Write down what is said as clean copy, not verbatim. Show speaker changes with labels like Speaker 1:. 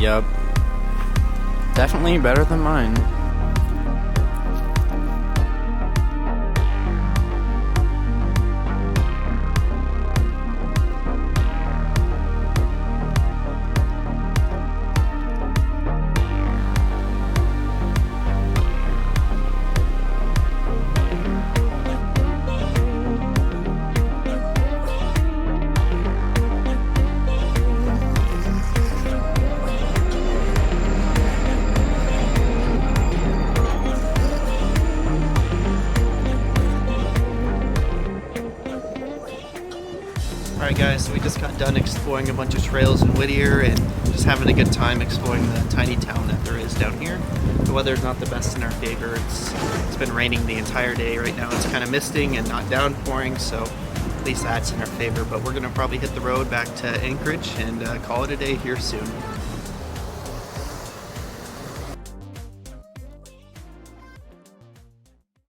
Speaker 1: Yep. Definitely better than mine.
Speaker 2: Alright guys, so we just got done exploring a bunch of trails in Whittier and just having a good time exploring the tiny town that there is down here. The weather's not the best in our favor. It's been raining the entire day. Right now it's kind of misting and not downpouring, so at least that's in our favor. But we're going to probably hit the road back to Anchorage and call it a day here soon.